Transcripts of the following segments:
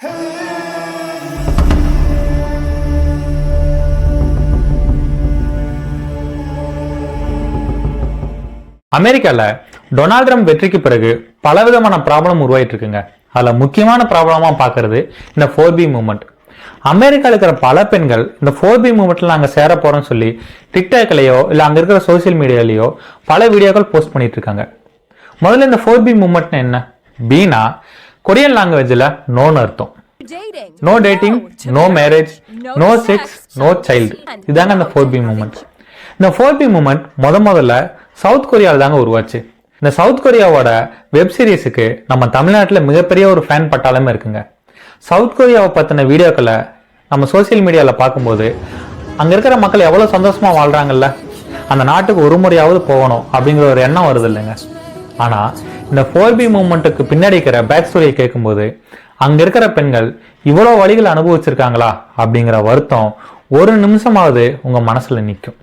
அமெரிக்கால Donald Trump வெற்றிக்கு பிறகு பலவிதமான ப்ராப்ளம் உருவாயிட்டு இருக்குங்க. அதுல முக்கியமான ப்ராப்ளமா பாக்குறது இந்த 4B மூவ்மெண்ட். அமெரிக்கால இருக்கிற பல பெண்கள் இந்த 4B மூவ்மெண்ட்ல நாங்க சேர போறோம்னு சொல்லி டிக்டாக்லயோ இல்ல அங்க இருக்கிற சோசியல் மீடியாலயோ பல வீடியோக்கள் போஸ்ட் பண்ணிட்டு இருக்காங்க. முதல்ல இந்த 4B மூவ்மெண்ட் என்ன? பீனா கொரியன் லாங்குவேஜ்ல நோன்னு அர்த்தம். No dating, no marriage, no sex, no child. இதாங்க இந்த 4B மூவ்மெண்ட். இந்த 4B மூவ்மெண்ட் முதல்ல சவுத் கொரியாவில் தாங்க உருவாச்சு. இந்த சவுத் கொரியாவோட வெப் சீரிஸுக்கு நம்ம தமிழ்நாட்டில் மிகப்பெரிய ஒரு ஃபேன் பட்டாளமே இருக்குங்க. சவுத் கொரியாவை பற்றின வீடியோக்களை நம்ம சோசியல் மீடியாவில் பார்க்கும்போது அங்கே இருக்கிற மக்கள் எவ்வளோ சந்தோஷமாக வாழ்கிறாங்கல்ல, அந்த நாட்டுக்கு ஒரு முறையாவது போகணும் அப்படிங்கிற ஒரு எண்ணம் வருது இல்லைங்க. ஆனால் இந்த 4B மூவ்மெண்ட்டுக்கு பின்னாடி இருக்கிற பேக் ஸ்டோரியை கேட்கும்போது அங்கே இருக்கிற பெண்கள் இவ்வளோ வழிகளை அனுபவிச்சிருக்காங்களா அப்படிங்கிற வருத்தம் ஒரு நிமிஷமாவது உங்கள் மனசில் நிற்கும்.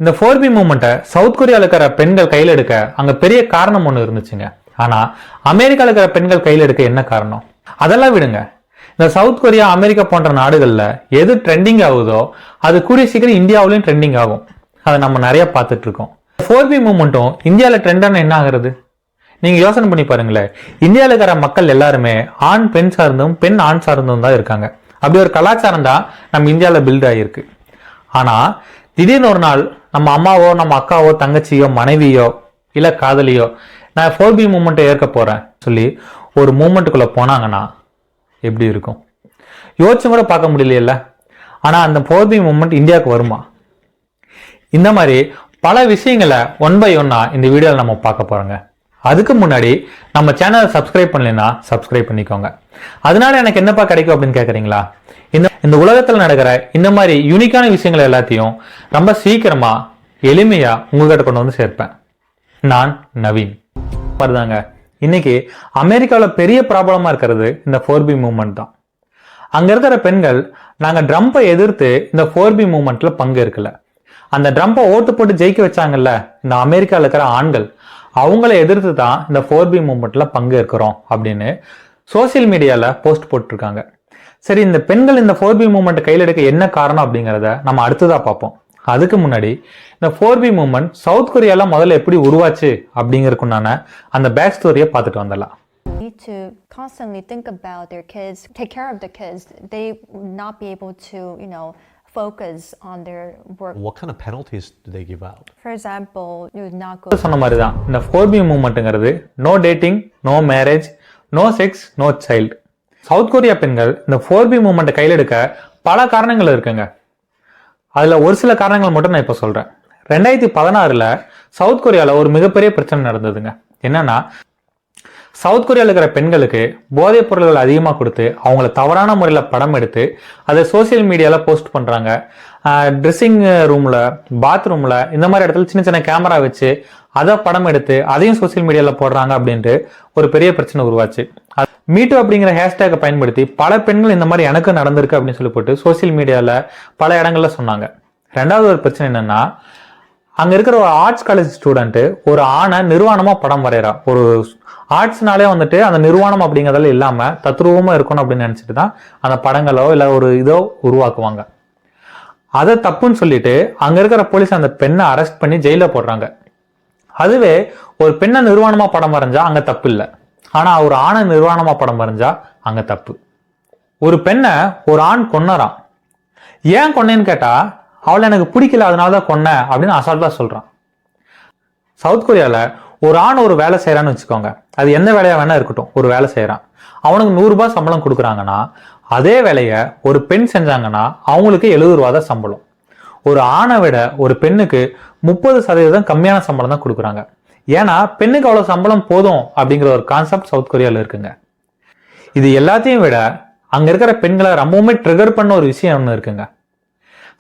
இந்த 4B மூவ்மெண்ட்டை சவுத் கொரியாவில் இருக்கிற பெண்கள் கையில் எடுக்க அங்கே பெரிய காரணம் ஒன்று இருந்துச்சுங்க. ஆனால் அமெரிக்காவில் இருக்கிற பெண்கள் கையில் எடுக்க என்ன காரணம்? அதெல்லாம் விடுங்க. இந்த சவுத் கொரியா, அமெரிக்கா போன்ற நாடுகளில் எது ட்ரெண்டிங் ஆகுதோ அது கூடிய சீக்கிரம் இந்தியாவிலையும் ட்ரெண்டிங் ஆகும். அதை நம்ம நிறைய பார்த்துட்டு இருக்கோம். 4B மூவ்மெண்ட்டும் இந்தியாவில் ட்ரெண்டான என்ன ஆகுறது? நீங்கள் யோசனை பண்ணி பாருங்களேன். இந்தியாவில் இருக்கிற மக்கள் எல்லாருமே ஆண் பெண் சார்ந்தும் பெண் ஆண் சார்ந்தும் தான் இருக்காங்க. அப்படி ஒரு கலாச்சாரம் தான் நம்ம இந்தியாவில் பில்ட் ஆகியிருக்கு. ஆனால் திடீர்னு ஒரு நாள் நம்ம அம்மாவோ நம்ம அக்காவோ தங்கச்சியோ மனைவியோ இல்லை காதலியோ நான் 4B மூவ்மெண்ட்டை ஏற்க போகிறேன் சொல்லி ஒரு மூவ்மெண்ட்டுக்குள்ளே போனாங்கன்னா எப்படி இருக்கும்? யோசிச்சு கூட பார்க்க முடியலையில்ல. ஆனால் அந்த 4B மூவ்மெண்ட் இந்தியாவுக்கு வருமா? இந்த மாதிரி பல விஷயங்களை ஒன் பை ஒன்னா இந்த வீடியோவில் நம்ம பார்க்க போகிறோங்க. அதுக்கு முன்னாடி நம்ம சேனலை சப்ஸ்கிரைப் பண்ணலைன்னா சப்ஸ்கிரைப் பண்ணிக்கோங்க. அதனால எனக்கு என்னப்பா கிடைக்கும் அப்படின்னு கேட்குறீங்களா? இந்த உலகத்தில் நடக்கிற இந்த மாதிரி யூனிக்கான விஷயங்கள் எல்லாத்தையும் ரொம்ப சீக்கிரமா எளிமையா உங்ககிட்ட கொண்டு வந்து சேர்ப்பேன். நான் நவீன். பாருதாங்க, இன்னைக்கு அமெரிக்காவில் பெரிய ப்ராப்ளமா இருக்கிறது இந்த 4B மூவ்மெண்ட் தான். அங்க இருக்கிற பெண்கள் நாங்க ட்ரம்பை எதிர்த்து இந்த 4B மூவ்மெண்ட்ல பங்கு இருக்கல. அந்த ட்ரம்பை ஓட்டு போட்டு ஜெயிக்க வச்சாங்கல்ல இந்த அமெரிக்காவில் இருக்கிற ஆண்கள், அவங்கள எதிர்த்து தான் இந்த 4B மூவ்மெண்ட்ல பங்கு இருக்கிறோம் அப்படின்னு சோசியல் மீடியால போஸ்ட் போட்டிருக்காங்க. சரி, இந்த பெண்கள் இந்த 4B மூவ்மெண்ட் கையில் எடுக்க என்ன காரணம் அப்படிங்கிறத நம்ம அடுத்ததா பார்ப்போம். அதுக்கு முன்னாடி இந்த 4B மூவ்மெண்ட் சவுத் கொரியால முதல்ல எப்படி உருவாச்சு அப்படிங்கிறதுக்குண்டான அந்த பேக் ஸ்டோரியை பார்த்துட்டு வந்துடலாம். Need to constantly think about their kids, take care of the kids. They would not be able to, focus on their work. What kind of penalties do they give out? For example, you would not go. சொன்ன மாதிரி தான் இந்த 4B மூவ்மெண்ட்ங்கிறது no dating, no marriage, no sex, no child. South Korea பெண்கள் இந்த 4B மூவ்மெண்ட்டை கையில் எடுக்க பல காரணங்கள் இருக்குங்க. அதில் ஒரு சில காரணங்கள் மட்டும் நான் இப்போ சொல்கிறேன். 2016 சவுத் கொரியாவில் ஒரு மிகப்பெரிய பிரச்சனை நடந்ததுங்க. என்னன்னா, சவுத் கொரியாவில் இருக்கிற பெண்களுக்கு போதைப் பொருள்கள் அதிகமாக கொடுத்து அவங்கள தவறான முறையில் படம் எடுத்து அதை சோசியல் மீடியாவில் போஸ்ட் பண்ணுறாங்க. ட்ரெஸ்ஸிங் ரூமில், பாத்ரூமில் இந்த மாதிரி இடத்துல சின்ன சின்ன கேமரா வச்சு அதை படம் எடுத்து அதையும் சோசியல் மீடியாவில் போடுறாங்க அப்படின்ட்டு ஒரு பெரிய பிரச்சனை உருவாச்சு. மீட்டு அப்படிங்கிற ஹேஷ்டேக்கை பயன்படுத்தி பல பெண்கள் இந்த மாதிரி எனக்கு நடந்திருக்கு அப்படின்னு சொல்லி போட்டு சோசியல் மீடியாவில் பல இடங்கள்ல சொன்னாங்க. ரெண்டாவது ஒரு பிரச்சனை என்னன்னா, அங்கே இருக்கிற ஒரு ஆர்ட்ஸ் காலேஜ் ஸ்டூடெண்ட்டு ஒரு ஆணை நிர்வாணமாக படம் வரைகிறா. ஒரு ஆர்ட்ஸ்னாலே வந்துட்டு அந்த நிர்வாணம் அப்படிங்கிறதெல்லாம் இல்லாமல் தத்ரூபமாக இருக்கணும் அப்படின்னு நினச்சிட்டு தான் அந்த படங்களோ இல்லை ஒரு இதோ உருவாக்குவாங்க. அதை தப்புன்னு சொல்லிட்டு அங்கே இருக்கிற போலீஸ் அந்த பெண்ணை அரெஸ்ட் பண்ணி ஜெயிலில் போடுறாங்க. அதுவே ஒரு பெண்ணை நிர்வாணமாக படம் வரைஞ்சா அங்கே தப்பு இல்லை. ஆனால் ஒரு ஆணை நிர்வாணமாக படம் வரைஞ்சா அங்கே தப்பு. ஒரு பெண்ணை ஒரு ஆண் கொன்னறான். ஏன் கொன்னேன்னு கேட்டால் அவளை எனக்கு பிடிக்கல அதனால தான் கொன்னேன் அப்படின்னு அசால்ட்டாக சொல்கிறான். சவுத் கொரியாவில் ஒரு ஆண் ஒரு வேலை செய்கிறான்னு வச்சுக்கோங்க, அது எந்த வேலையாக வேணா இருக்கட்டும், ஒரு வேலை செய்கிறான், அவனுக்கு 100 ரூபாய் சம்பளம் கொடுக்குறாங்கன்னா அதே வேலையை ஒரு பெண் செஞ்சாங்கன்னா அவங்களுக்கு 70 ரூபா தான் சம்பளம். ஒரு ஆணை விட ஒரு பெண்ணுக்கு 30% கம்மியான சம்பளம் தான் கொடுக்குறாங்க. ஏன்னா பெண்ணுக்கு அவ்வளோ சம்பளம் போதும் அப்படிங்கிற ஒரு கான்செப்ட் சவுத் கொரியாவில் இருக்குங்க. இது எல்லாத்தையும் விட அங்கே இருக்கிற பெண்களை ரொம்பவுமே ட்ரிகர் பண்ண ஒரு விஷயம் ஒன்று இருக்குங்க.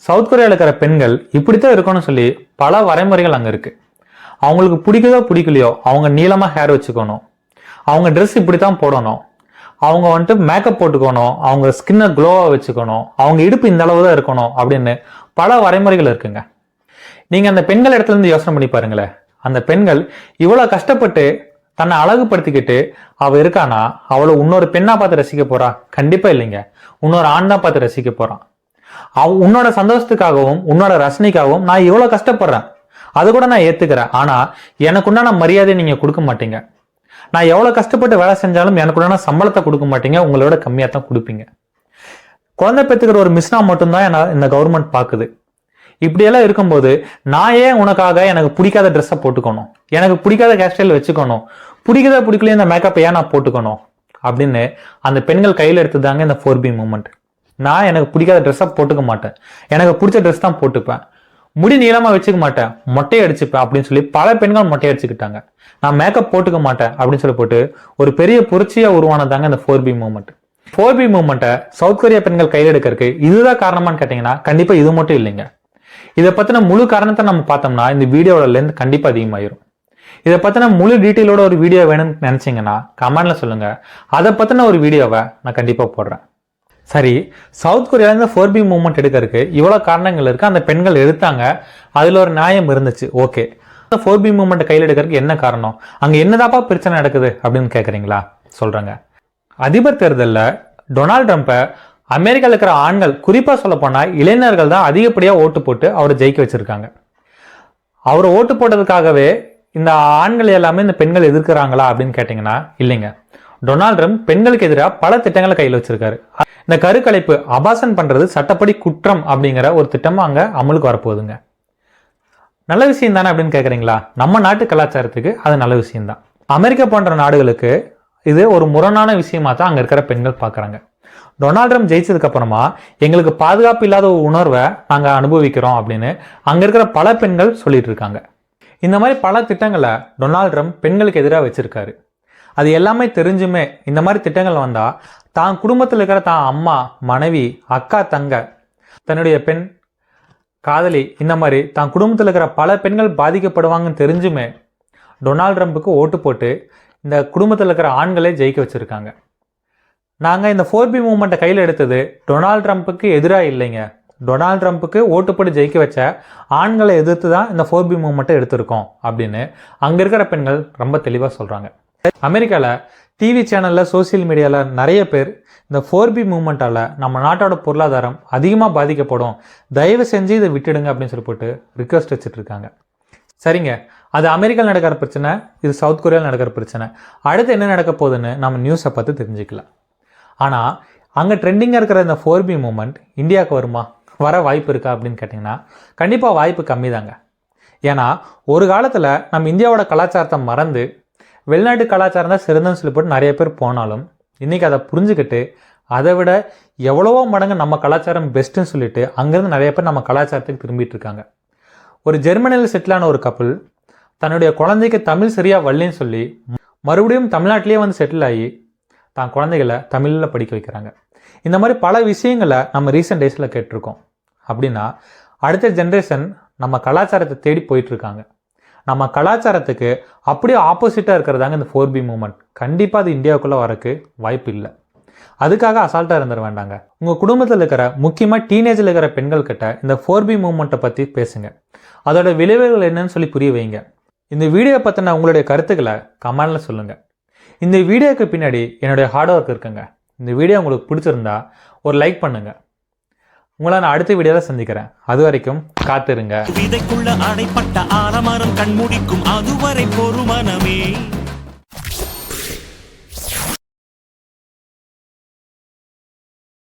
சவுத் கொரியாவில் இருக்கிற பெண்கள் இப்படித்தான் இருக்கணும்னு சொல்லி பல வரைமுறைகள் அங்கே இருக்கு. அவங்களுக்கு பிடிக்குதோ பிடிக்கலையோ அவங்க நீளமாக ஹேர் வச்சுக்கணும், அவங்க ட்ரெஸ் இப்படித்தான் போடணும், அவங்க வந்துட்டு மேக்கப் போட்டுக்கணும், அவங்க ஸ்கின்னை க்ளோவாக வச்சுக்கணும், அவங்க இடுப்பு இந்த அளவு தான் இருக்கணும் அப்படின்னு பல வரைமுறைகள் இருக்குங்க. நீங்கள் அந்த பெண்கள் இடத்துல இருந்து யோசனை பண்ணி பாருங்களேன். அந்த பெண்கள் இவ்வளோ கஷ்டப்பட்டு தன்னை அழகுபடுத்திக்கிட்டு அவ இருக்கானா அவளை இன்னொரு பெண்ணா பார்த்து ரசிக்க போறா? கண்டிப்பா இல்லைங்க. இன்னொரு ஆண் தான் பார்த்து ரசிக்க போறான். உன்னோட சந்தோஷத்துக்காகவும் உன்னோட ரசனைக்காகவும் நான் இவ்வளவு கஷ்டப்படுறேன், அது கூட நான் ஏத்துக்கிறேன். ஆனா எனக்கு உண்டான மரியாதையை நீங்க கொடுக்க மாட்டீங்க. நான் எவ்வளவு கஷ்டப்பட்டு வேலை செஞ்சாலும் எனக்கு உண்டான சம்பளத்தை கொடுக்க மாட்டீங்க, உங்களோட கம்மியா தான் கொடுப்பீங்க. குழந்தை பெற்றுக்கிற ஒரு மிஸ்னா மட்டும்தான் இந்த கவர்மெண்ட் பாக்குது. இப்படியெல்லாம் இருக்கும்போது நான் ஏன் உனக்காக எனக்கு பிடிக்காத ட்ரெஸ்ஸை போட்டுக்கணும், எனக்கு பிடிக்காத ஹேர் ஸ்டைல் வச்சுக்கணும், பிடிக்கலையே இந்த மேக்கப் ஏன் நான் போட்டுக்கணும் அப்படின்னு அந்த பெண்கள் கையில் எடுத்துதாங்க இந்த 4B மூமெண்ட். நான் எனக்கு பிடிக்காத ட்ரெஸ்ஸை போட்டுக்க மாட்டேன், எனக்கு பிடிச்ச ட்ரெஸ் தான் போட்டுப்பேன், முடி நீளமா வச்சுக்க மாட்டேன், மொட்டையை அடிச்சுப்பேன் அப்படின்னு சொல்லி பல பெண்கள் மொட்டையை அடிச்சுக்கிட்டாங்க. நான் மேக்கப் போட்டுக்க மாட்டேன் அப்படின்னு சொல்லி போட்டு ஒரு பெரிய புரட்சியா உருவானதாங்க இந்த 4B மூமெண்ட். 4B மூமெண்ட்டை சவுத் கொரியா பெண்கள் கையில் எடுக்கிறதுக்கு இதுதான் காரணமான்னு கேட்டீங்கன்னா கண்டிப்பா இது மட்டும் இல்லைங்க. இதை பத்தின முழு காரணத்தை நம்ம பார்த்தோம்னா இந்த வீடியோட லென்த் கண்டிப்பா அதிகமாயிரும். இதை பத்தின முழு டீட்டெயிலோட ஒரு வீடியோ வேணும்னு நினைச்சீங்கன்னா கமெண்ட்ல சொல்லுங்க, அதை பத்தின ஒரு வீடியோவை நான் கண்டிப்பா போடுறேன். சரி, சவுத் கொரியால இந்த 4B மூவ்மெண்ட் எடுக்கிறதுக்கு இவ்வளவு காரணங்கள் இருக்கு, அந்த பெண்கள் எடுத்தாங்க, அதுல ஒரு நியாயம் இருந்துச்சு, ஓகே. 4B மூவ்மெண்ட் கையில் எடுக்கிறதுக்கு என்ன காரணம், அங்க என்னதாப்பா பிரச்சனை நடக்குது அப்படின்னு கேட்குறீங்களா? சொல்றேங்க. அதிபர் தேர்தலில் டொனால்ட் ட்ரம்ப்பை அமெரிக்காவில் இருக்கிற ஆண்கள், குறிப்பா சொல்ல போனா இளைஞர்கள் தான் அதிகப்படியா ஓட்டு போட்டு அவரை ஜெயிக்க வச்சிருக்காங்க. அவர் ஓட்டு போட்டதுக்காகவே இந்த ஆண்கள் எல்லாமே இந்த பெண்கள் எதிர்க்கிறாங்களா அப்படின்னு கேட்டீங்கன்னா இல்லைங்க. டொனால்ட் ட்ரம்ப் பெண்களுக்கு எதிராக பல திட்டங்களை கையில் வச்சிருக்காரு. இந்த கருக்கலைப்பு அபாசன் பண்றது சட்டப்படி குற்றம் அப்படிங்கிற ஒரு திட்டமும் அங்க அமலுக்கு வரப்போகுதுங்க. நல்ல விஷயம் தானே அப்படின்னு கேட்குறீங்களா? நம்ம நாட்டு கலாச்சாரத்துக்கு அது நல்ல விஷயம்தான். அமெரிக்கா போன்ற நாடுகளுக்கு இது ஒரு முரணான விஷயமா தான் அங்க இருக்கிற பெண்கள் பார்க்குறாங்க. டொனால்ட் ட்ரம்ப் ஜெயிச்சதுக்கு அப்புறமா எங்களுக்கு பாதுகாப்பு இல்லாத ஒரு உணர்வை நாங்கள் அனுபவிக்கிறோம் அப்படின்னு அங்க இருக்கிற பல பெண்கள் சொல்லிட்டு இருக்காங்க. இந்த மாதிரி பல திட்டங்களை டொனால்ட் ட்ரம்ப் பெண்களுக்கு எதிராக வச்சிருக்காரு. அது எல்லாமே தெரிஞ்சுமே இந்த மாதிரி திட்டங்கள் வந்தா தான் குடும்பத்தில் இருக்கிற தான் அம்மா, மனைவி, அக்கா, தங்க, தன்னுடைய பெண், காதலி, இந்த மாதிரி தான் குடும்பத்தில் இருக்கிற பல பெண்கள் பாதிக்கப்படுவாங்கன்னு தெரிஞ்சுமே டொனால்ட் ட்ரம்ப்புக்கு ஓட்டு போட்டு இந்த குடும்பத்தில் இருக்கிற ஆண்களே ஜெயிக்க வச்சிருக்காங்க. நாங்கள் இந்த 4B மூவ்மெண்ட்டை கையில் எடுத்தது டொனால்ட் ட்ரம்ப்புக்கு எதிராக இல்லைங்க, டொனால்ட் ட்ரம்ப்புக்கு ஓட்டு போட்டு ஜெயிக்க வச்ச ஆண்களை எதிர்த்து தான் இந்த 4B மூவ்மெண்ட்டை எடுத்திருக்கோம் அப்படின்னு அங்கே இருக்கிற பெண்கள் ரொம்ப தெளிவாக சொல்கிறாங்க. அமெரிக்காவில் டிவி சேனலில், சோசியல் மீடியாவில் நிறைய பேர் இந்த 4B மூவ்மெண்ட்டால் நம்ம நாட்டோட பொருளாதாரம் அதிகமாக பாதிக்கப்படும், தயவு செஞ்சு இதை விட்டுடுங்க அப்படின்னு சொல்லி போட்டு ரிக்வெஸ்ட் வச்சுட்டு இருக்காங்க. சரிங்க, அது அமெரிக்காவில் நடக்கிற பிரச்சனை, இது சவுத் கொரியாவில் நடக்கிற பிரச்சனை. அடுத்து என்ன நடக்க போகுதுன்னு நம்ம நியூஸை பார்த்து தெரிஞ்சுக்கலாம். ஆனால் அங்கே ட்ரெண்டிங்காக இருக்கிற இந்த 4B மூவ்மெண்ட் இந்தியாவுக்கு வருமா, வர வாய்ப்பு இருக்கா அப்படின்னு கேட்டிங்கன்னா கண்டிப்பாக வாய்ப்பு கம்மி தாங்க. ஏன்னா ஒரு காலத்தில் நம்ம இந்தியாவோட கலாச்சாரத்தை மறந்து வெளிநாட்டு கலாச்சாரம் தான் சிறந்தன்னு சொல்லி போட்டு நிறைய பேர் போனாலும் இன்றைக்கி அதை புரிஞ்சுக்கிட்டு அதை விட எவ்வளவோ மடங்கு நம்ம கலாச்சாரம் பெஸ்ட்டுன்னு சொல்லிட்டு அங்கேருந்து நிறைய பேர் நம்ம கலாச்சாரத்துக்கு திரும்பிட்டு இருக்காங்க. ஒரு ஜெர்மனியில் செட்டிலான ஒரு கப்பல் தன்னுடைய குழந்தைக்கு தமிழ் சரியாக வரலன்னு சொல்லி மறுபடியும் தமிழ்நாட்டிலேயே வந்து செட்டில் ஆகி தான் குழந்தைகளை தமிழில் படிக்க வைக்கிறாங்க. இந்த மாதிரி பல விஷயங்களை நம்ம ரீசெண்ட் டேஸில் கேட்டிருக்கோம். அப்படின்னா அடுத்த ஜென்ரேஷன் நம்ம கலாச்சாரத்தை தேடி போயிட்டுருக்காங்க. நம்ம கலாச்சாரத்துக்கு அப்படியே ஆப்போசிட்டாக இருக்கிறதாங்க இந்த 4B மூவ்மெண்ட். கண்டிப்பாக அது இந்தியாவுக்குள்ளே வரக்கு வாய்ப்பு இல்லை. அதுக்காக அசால்ட்டாக இருந்துட வேண்டாங்க. உங்கள் குடும்பத்தில் இருக்கிற முக்கியமாக டீனேஜில் இருக்கிற பெண்கள் கிட்ட இந்த 4B மூவ்மெண்ட்டை பற்றி பேசுங்க, அதோட விளைவுகள் என்னன்னு சொல்லி புரிய வைங்க. இந்த வீடியோ பற்றின உங்களுடைய கருத்துக்களை கமெண்டில் சொல்லுங்கள். இந்த வீடியோக்கு பின்னாடி என்னுடைய ஹார்ட் ஒர்க் இருக்குங்க. இந்த வீடியோ உங்களுக்கு பிடிச்சிருந்தா ஒரு லைக் பண்ணுங்கள். உங்களை நான் அடுத்த வீடியோவில் சந்திக்கிறேன். அது வரைக்கும் காத்திருங்க. விதைக்குள்ள அடைப்பட்ட ஆலமரம் கண்முடிக்கும் அதுவரை பொறுமனமே.